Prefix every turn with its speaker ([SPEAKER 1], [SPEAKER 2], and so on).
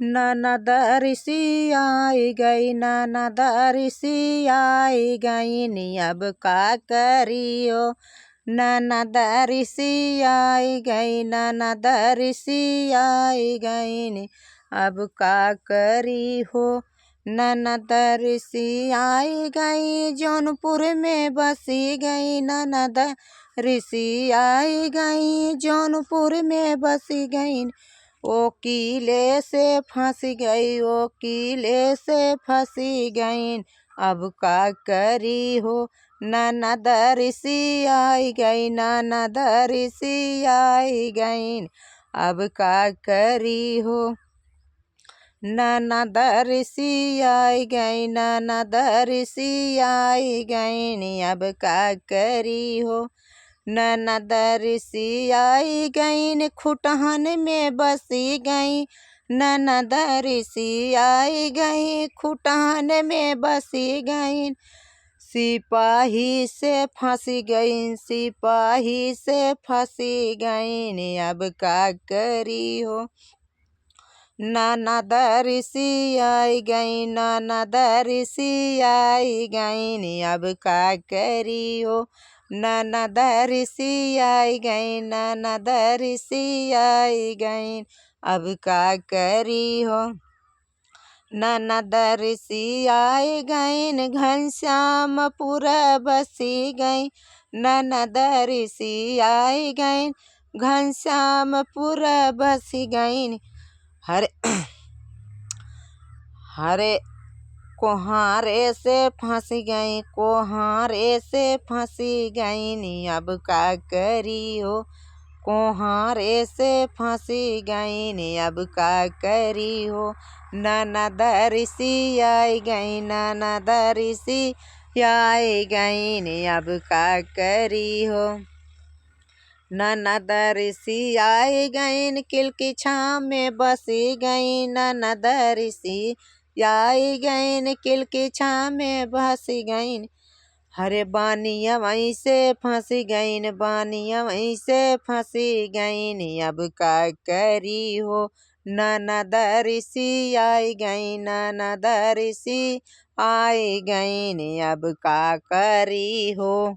[SPEAKER 1] ननद ऋषि आई गई, ननद ऋषि आई गई, अब का करियो। ननद ऋषि आई गई, ननद ऋषि आई गई, अब का करी हो। ननद ऋषि आई गई, जौनपुर में बसी गई, ननद ऋषि आई गई, जौनपुर में बसी गई। वकीले से फंस गई, वकीले से फंसी गई, अब का करी हो। ननद ऋषि आई गई, ननद ऋषि आई गई, अब का करी हो। ननद ऋषि आई गई, ननद ऋषि आई गई, अब का करी हो। ननद ऋषि आई गई, खुटहन में बसी गई, ननद ऋषि आई गई, खुटहन में बसी गई। सिपाही से फंसी गई, सिपाही से फंसी गई, अब का करी हो। ननद ऋषि आई गई, ननद ऋषि आई गई, अब का करी हो। ननद ऋषि आई गई, ननद ऋषि आई गई, अब का करी हो। ननद ऋषि आई गई, घनश्यामपुर बसी गई, ननद ऋषि आई गई, घनश्यामपुर बसी गई। हरे कोहारे से फंसी गई, कोहारे से फंसी गई, अब का करी हो। कोहारे से फंसी गई, अब का करी हो। ननद ऋषि आई गई, ननद ऋषि आई गई, अब का करी हो। ननद ऋषि आई गई, किल की छाँव में बसी गई, ननद ऋषि आई गई, किल की छाँव में बसी गई। हरे बानिया वहीं से फंसी गई, बानिया वहीं से फंसी गई, अब का करी हो। ननद ऋषि आई गई, ननद ऋषि आई गई, अब का करी हो।